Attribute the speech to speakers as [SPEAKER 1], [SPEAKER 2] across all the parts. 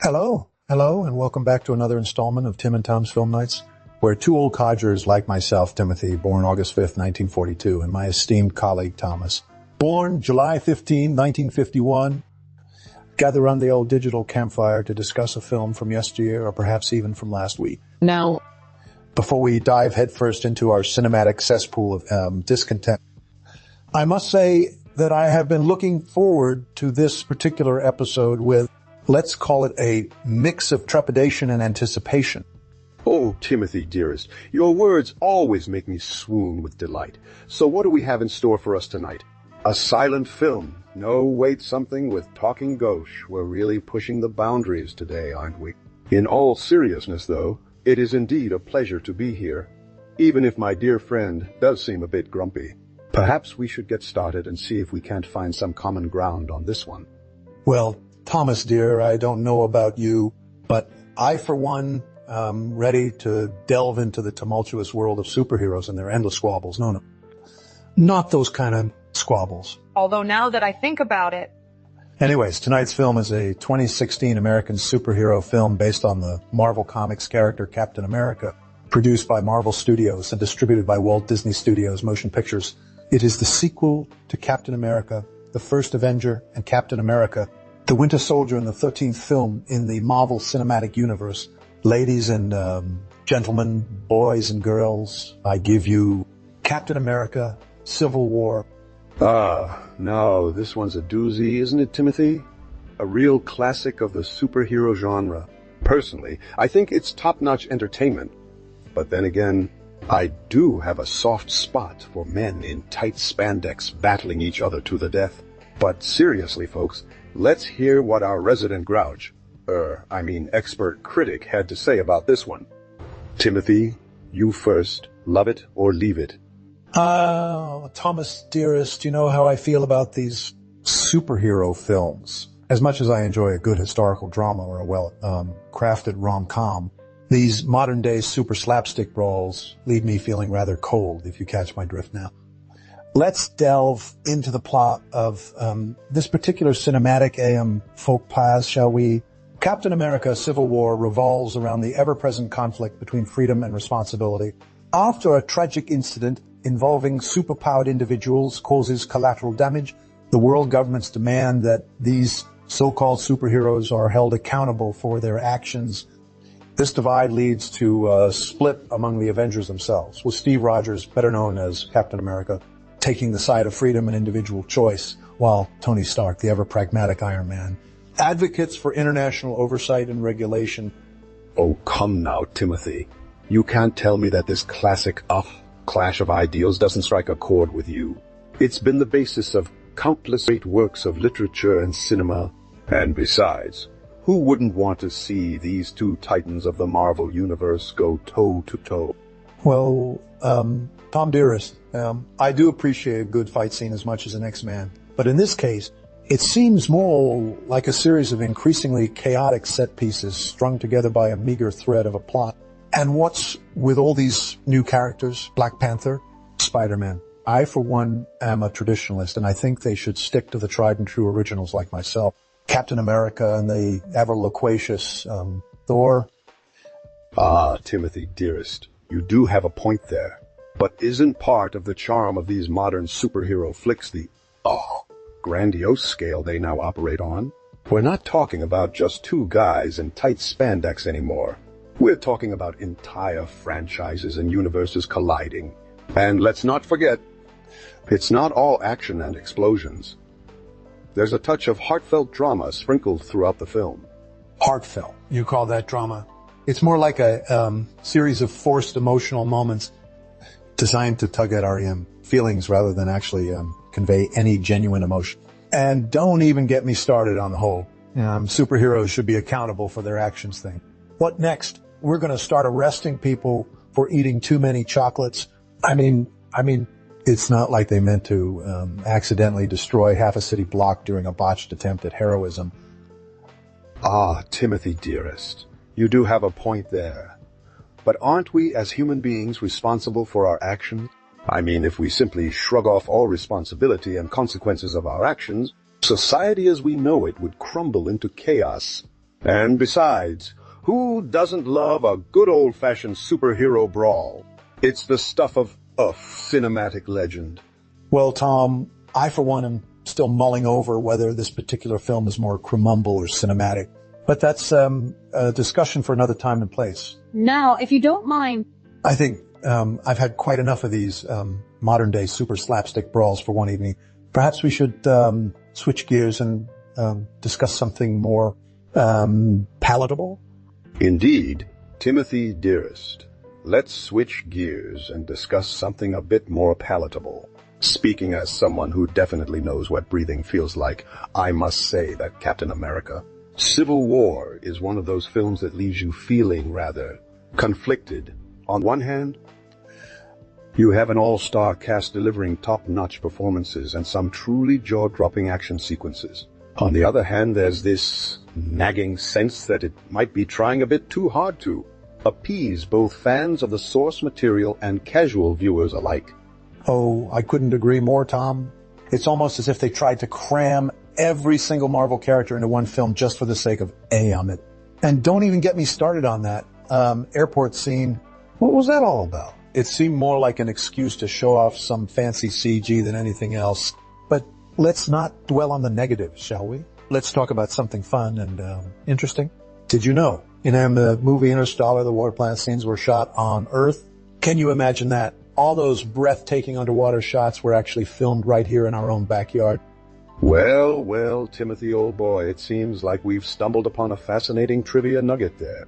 [SPEAKER 1] Hello, and welcome back to another installment of Tim and Tom's Film Nights, where two old codgers like myself, Timothy, born August 5th, 1942, and my esteemed colleague, Thomas, born July 15, 1951, gather around the old digital campfire to discuss a film from yesteryear or perhaps even from last week. Now, before we dive headfirst into our cinematic cesspool of discontent, I must say that I have been looking forward to this particular episode with, let's call it, a mix of trepidation and anticipation.
[SPEAKER 2] Oh, Timothy, dearest, your words always make me swoon with delight. So what do we have in store for us tonight? A silent film. No, wait, something with talking gauche. We're really pushing the boundaries today, aren't we? In all seriousness, though, it is indeed a pleasure to be here, even if my dear friend does seem a bit grumpy. Perhaps we should get started and see if we can't find some common ground on this one.
[SPEAKER 1] Well, Thomas, dear, I don't know about you, but I, for one, am ready to delve into the tumultuous world of superheroes and their endless squabbles. No, not those kind of squabbles.
[SPEAKER 3] Although now that I think about it.
[SPEAKER 1] Anyways, tonight's film is a 2016 American superhero film based on the Marvel Comics character Captain America, produced by Marvel Studios and distributed by Walt Disney Studios Motion Pictures. It is the sequel to Captain America, the First Avenger, and Captain America, the Winter Soldier, and the 13th film in the Marvel Cinematic Universe. Ladies and gentlemen, boys and girls, I give you Captain America, Civil War.
[SPEAKER 2] No, this one's a doozy, isn't it, Timothy? A real classic of the superhero genre. Personally, I think it's top-notch entertainment. But then again, I do have a soft spot for men in tight spandex battling each other to the death. But seriously, folks, let's hear what our resident grouch, expert critic had to say about this one. Timothy, you first. Love it or leave it?
[SPEAKER 1] Thomas, dearest, you know how I feel about these superhero films. As much as I enjoy a good historical drama or a well-crafted rom-com, these modern-day super slapstick brawls leave me feeling rather cold, if you catch my drift now. Let's delve into the plot of this particular cinematic AM folk pas, shall we? Captain America Civil War revolves around the ever-present conflict between freedom and responsibility. After a tragic incident involving superpowered individuals causes collateral damage, the world governments demand that these so-called superheroes are held accountable for their actions. This divide leads to a split among the Avengers themselves, with Steve Rogers, better known as Captain America, taking the side of freedom and individual choice, while Tony Stark, the ever-pragmatic Iron Man, advocates for international oversight and regulation.
[SPEAKER 2] Oh, come now, Timothy. You can't tell me that this classic clash of ideals doesn't strike a chord with you. It's been the basis of countless great works of literature and cinema. And besides, who wouldn't want to see these two titans of the Marvel Universe go toe-to-toe?
[SPEAKER 1] Well, Tom, dearest, I do appreciate a good fight scene as much as an X-Man. But in this case, it seems more like a series of increasingly chaotic set pieces strung together by a meager thread of a plot. And what's with all these new characters? Black Panther, Spider-Man. I, for one, am a traditionalist, and I think they should stick to the tried and true originals like myself. Captain America and the ever-loquacious Thor.
[SPEAKER 2] Timothy, dearest, you do have a point there. But isn't part of the charm of these modern superhero flicks the, grandiose scale they now operate on? We're not talking about just two guys in tight spandex anymore. We're talking about entire franchises and universes colliding. And let's not forget, it's not all action and explosions. There's a touch of heartfelt drama sprinkled throughout the film.
[SPEAKER 1] Heartfelt? You call that drama? It's more like a series of forced emotional moments designed to tug at our feelings rather than actually convey any genuine emotion. And don't even get me started on the whole superheroes should be accountable for their actions thing. What next? We're going to start arresting people for eating too many chocolates. I mean, it's not like they meant to accidentally destroy half a city block during a botched attempt at heroism.
[SPEAKER 2] Timothy, dearest, you do have a point there. But aren't we as human beings responsible for our actions? I mean, if we simply shrug off all responsibility and consequences of our actions, society as we know it would crumble into chaos. And besides, who doesn't love a good old-fashioned superhero brawl? It's the stuff of cinematic legend.
[SPEAKER 1] Well, Tom, I for one am still mulling over whether this particular film is more crumumble or cinematic. But that's a discussion for another time and place.
[SPEAKER 3] Now, if you don't mind.
[SPEAKER 1] I think I've had quite enough of these modern-day super slapstick brawls for one evening. Perhaps we should switch gears and discuss something more palatable?
[SPEAKER 2] Indeed, Timothy dearest. Let's switch gears and discuss something a bit more palatable. Speaking as someone who definitely knows what breathing feels like, I must say that Captain America Civil War is one of those films that leaves you feeling rather conflicted. On one hand, you have an all-star cast delivering top-notch performances and some truly jaw-dropping action sequences. On the other hand, there's this nagging sense that it might be trying a bit too hard to appease both fans of the source material and casual viewers alike.
[SPEAKER 1] Oh, I couldn't agree more, Tom. It's almost as if they tried to cram every single Marvel character into one film just for the sake of it. And don't even get me started on that airport scene. What was that all about? It seemed more like an excuse to show off some fancy CG than anything else. But let's not dwell on the negative, shall we? Let's talk about something fun and interesting. Did you know, in the movie Interstellar, the water planet scenes were shot on Earth? Can you imagine that? All those breathtaking underwater shots were actually filmed right here in our own backyard.
[SPEAKER 2] Well, well, Timothy, old boy, it seems like we've stumbled upon a fascinating trivia nugget there.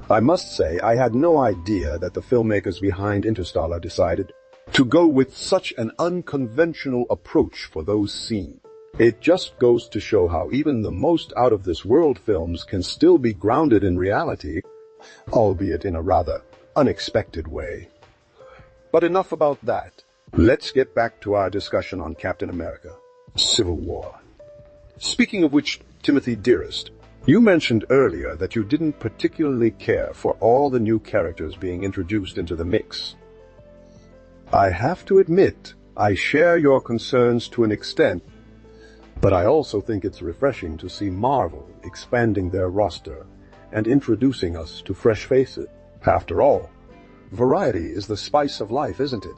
[SPEAKER 2] I must say, I had no idea that the filmmakers behind Interstellar decided to go with such an unconventional approach for those scenes. It just goes to show how even the most out-of-this-world films can still be grounded in reality, albeit in a rather unexpected way. But enough about that. Let's get back to our discussion on Captain America Civil War. Speaking of which, Timothy dearest, you mentioned earlier that you didn't particularly care for all the new characters being introduced into the mix. I have to admit, I share your concerns to an extent, but I also think it's refreshing to see Marvel expanding their roster and introducing us to fresh faces. After all, variety is the spice of life, isn't it?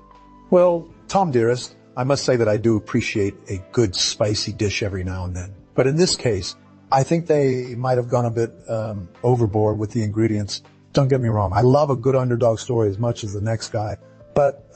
[SPEAKER 1] Well, Tom dearest, I must say that I do appreciate a good spicy dish every now and then. But in this case, I think they might have gone a bit overboard with the ingredients. Don't get me wrong, I love a good underdog story as much as the next guy. But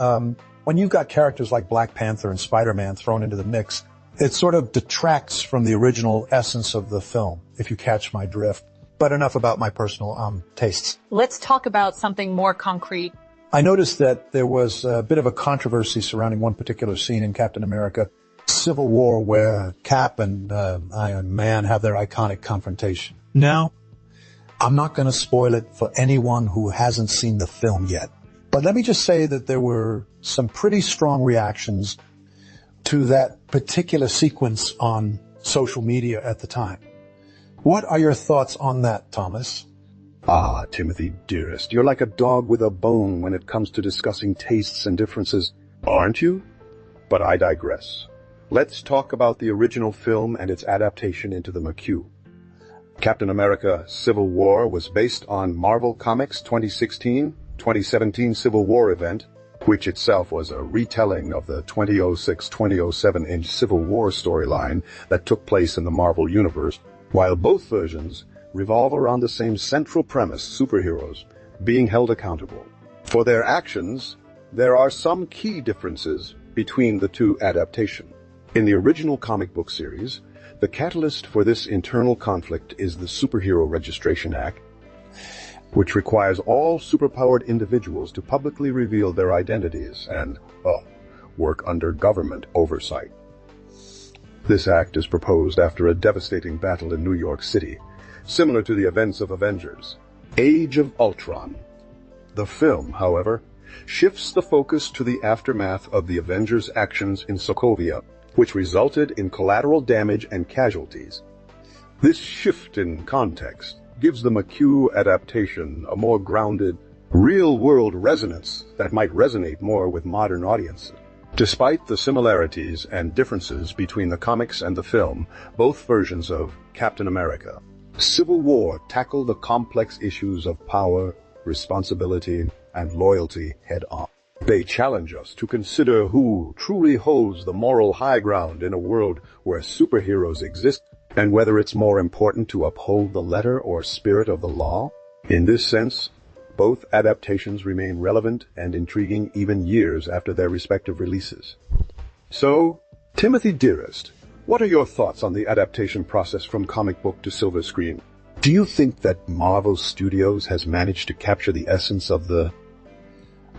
[SPEAKER 1] when you've got characters like Black Panther and Spider-Man thrown into the mix, it sort of detracts from the original essence of the film, if you catch my drift. But enough about my personal tastes.
[SPEAKER 3] Let's talk about something more concrete.
[SPEAKER 1] I noticed that there was a bit of a controversy surrounding one particular scene in Captain America Civil War where Cap and Iron Man have their iconic confrontation. Now, I'm not going to spoil it for anyone who hasn't seen the film yet. But let me just say that there were some pretty strong reactions to that particular sequence on social media at the time. What are your thoughts on that, Thomas?
[SPEAKER 2] Ah, Timothy dearest, you're like a dog with a bone when it comes to discussing tastes and differences, aren't you? But I digress. Let's talk about the original film and its adaptation into the MCU. Captain America Civil War was based on Marvel Comics' 2016-2017 Civil War event, which itself was a retelling of the 2006-2007 Civil War storyline that took place in the Marvel Universe, while both versions revolve around the same central premise, superheroes being held accountable. For their actions, there are some key differences between the two adaptations. In the original comic book series, the catalyst for this internal conflict is the Superhero Registration Act, which requires all superpowered individuals to publicly reveal their identities and, work under government oversight. This act is proposed after a devastating battle in New York City, similar to the events of Avengers: Age of Ultron. The film, however, shifts the focus to the aftermath of the Avengers' actions in Sokovia, which resulted in collateral damage and casualties. This shift in context gives the MCU adaptation a more grounded, real-world resonance that might resonate more with modern audiences. Despite the similarities and differences between the comics and the film, both versions of Captain America Civil War tackled the complex issues of power, responsibility, and loyalty head-on. They challenge us to consider who truly holds the moral high ground in a world where superheroes exist, and whether it's more important to uphold the letter or spirit of the law. In this sense, both adaptations remain relevant and intriguing even years after their respective releases. So, Timothy Dearest, what are your thoughts on the adaptation process from comic book to silver screen? Do you think that Marvel Studios has managed to capture the essence of the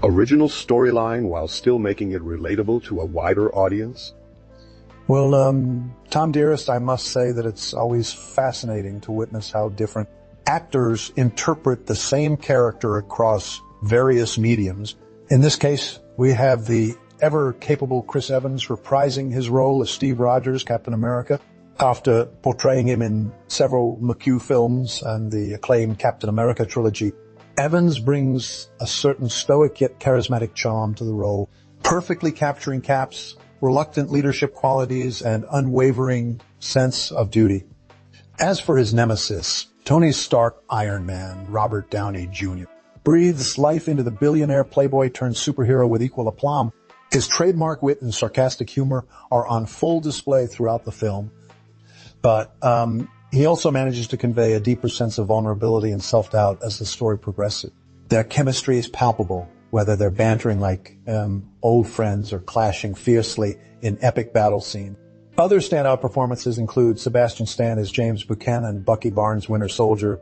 [SPEAKER 2] original storyline while still making it relatable to a wider audience?
[SPEAKER 1] Well, Tom Dearest, I must say that it's always fascinating to witness how different actors interpret the same character across various mediums. In this case, we have the ever-capable Chris Evans reprising his role as Steve Rogers, Captain America, after portraying him in several McHugh films and the acclaimed Captain America trilogy. Evans brings a certain stoic yet charismatic charm to the role, perfectly capturing Cap's reluctant leadership qualities and unwavering sense of duty. As for his nemesis, Tony Stark Iron Man, Robert Downey Jr., breathes life into the billionaire playboy turned superhero with equal aplomb. His trademark wit and sarcastic humor are on full display throughout the film, but he also manages to convey a deeper sense of vulnerability and self-doubt as the story progresses. Their chemistry is palpable, whether they're bantering like old friends or clashing fiercely in epic battle scenes. Other standout performances include Sebastian Stan as James Buchanan, Bucky Barnes, Winter Soldier,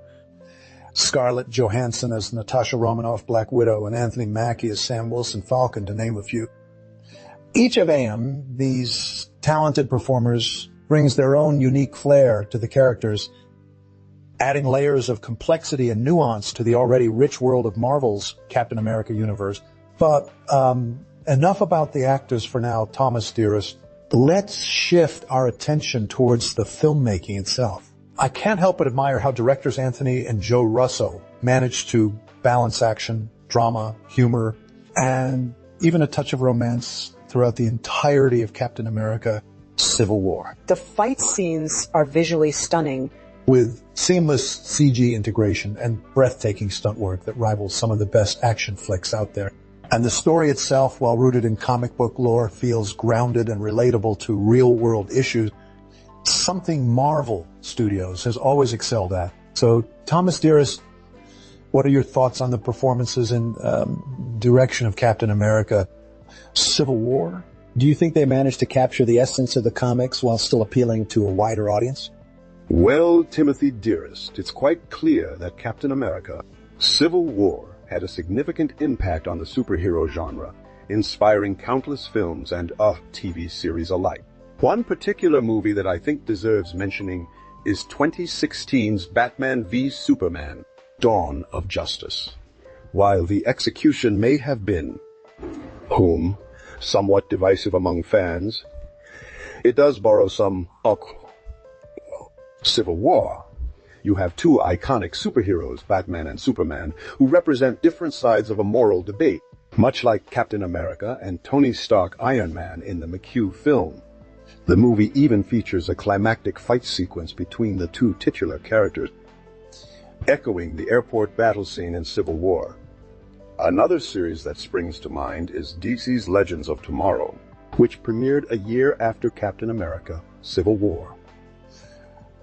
[SPEAKER 1] Scarlett Johansson as Natasha Romanoff, Black Widow, and Anthony Mackie as Sam Wilson, Falcon, to name a few. Each of these talented performers brings their own unique flair to the characters, adding layers of complexity and nuance to the already rich world of Marvel's Captain America universe. But enough about the actors for now, Thomas Dearest. Let's shift our attention towards the filmmaking itself. I can't help but admire how directors Anthony and Joe Russo managed to balance action, drama, humor, and even a touch of romance throughout the entirety of Captain America Civil War.
[SPEAKER 4] The fight scenes are visually stunning,
[SPEAKER 1] with seamless CG integration and breathtaking stunt work that rivals some of the best action flicks out there. And the story itself, while rooted in comic book lore, feels grounded and relatable to real-world issues, something Marvel Studios has always excelled at. So, Thomas Dearest, what are your thoughts on the performances and direction of Captain America Civil War?
[SPEAKER 5] Do you think they managed to capture the essence of the comics while still appealing to a wider audience?
[SPEAKER 2] Well, Timothy Dearest, it's quite clear that Captain America Civil War had a significant impact on the superhero genre, inspiring countless films and TV series alike. One particular movie that I think deserves mentioning is 2016's Batman v Superman, Dawn of Justice. While the execution may have been, somewhat divisive among fans, it does borrow some Civil War. You have two iconic superheroes, Batman and Superman, who represent different sides of a moral debate, much like Captain America and Tony Stark Iron Man in the McHugh film. The movie even features a climactic fight sequence between the two titular characters, echoing the airport battle scene in Civil War. Another series that springs to mind is DC's Legends of Tomorrow, which premiered a year after Captain America Civil War.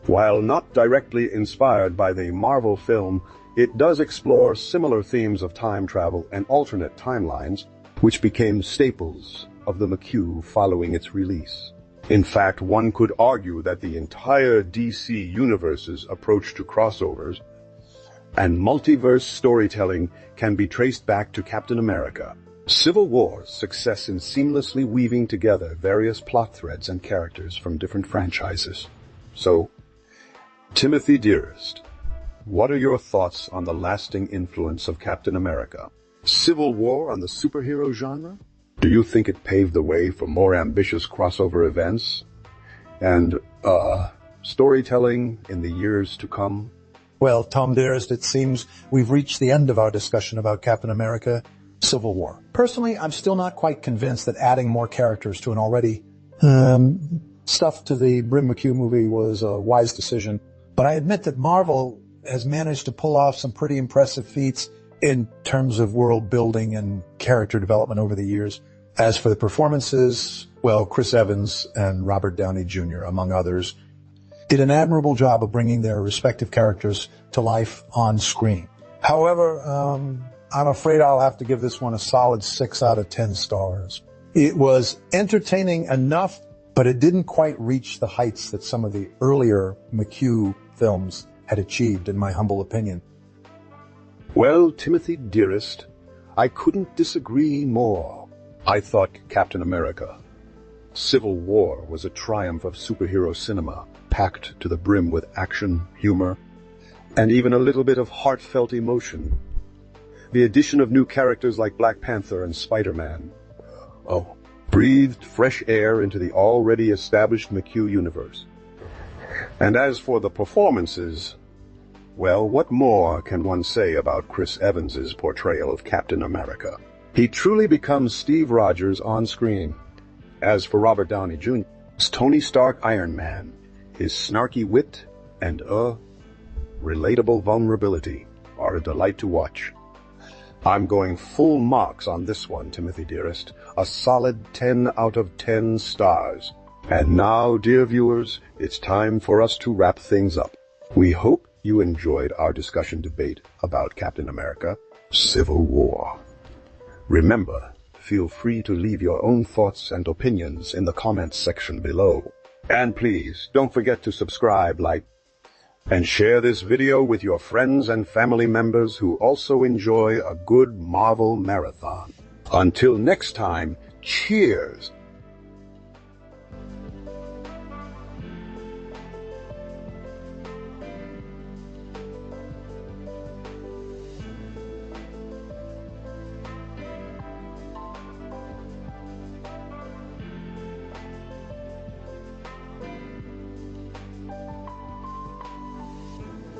[SPEAKER 2] While not directly inspired by the Marvel film, it does explore similar themes of time travel and alternate timelines, which became staples of the McHugh following its release. In fact, one could argue that the entire DC universe's approach to crossovers and multiverse storytelling can be traced back to Captain America Civil War's success in seamlessly weaving together various plot threads and characters from different franchises. So, Timothy Dearest, what are your thoughts on the lasting influence of Captain America Civil War on the superhero genre? Do you think it paved the way for more ambitious crossover events and storytelling in the years to come?
[SPEAKER 1] Well, Tom Dearest, it seems we've reached the end of our discussion about Captain America Civil War. Personally, I'm still not quite convinced that adding more characters to an already stuffed to the Brim McHugh movie was a wise decision. But I admit that Marvel has managed to pull off some pretty impressive feats in terms of world building and character development over the years. As for the performances, well, Chris Evans and Robert Downey Jr., among others, did an admirable job of bringing their respective characters to life on screen. However, I'm afraid I'll have to give this one a solid 6 out of 10 stars. It was entertaining enough, but it didn't quite reach the heights that some of the earlier McHugh films had achieved, in my humble opinion.
[SPEAKER 2] Well, Timothy dearest, I couldn't disagree more. I thought Captain America: Civil War was a triumph of superhero cinema, packed to the brim with action, humor, and even a little bit of heartfelt emotion. The addition of new characters like Black Panther and Spider-Man breathed fresh air into the already established McHugh universe. And as for the performances, well, what more can one say about Chris Evans's portrayal of Captain America? He truly becomes Steve Rogers on screen. As for Robert Downey Jr.'s Tony Stark Iron Man, his snarky wit and relatable vulnerability are a delight to watch. I'm going full marks on this one, Timothy dearest. A solid 10 out of 10 stars. And now, dear viewers, it's time for us to wrap things up. We hope you enjoyed our discussion debate about Captain America: Civil War. Remember, feel free to leave your own thoughts and opinions in the comments section below. And please, don't forget to subscribe, like, and share this video with your friends and family members who also enjoy a good Marvel marathon. Until next time, cheers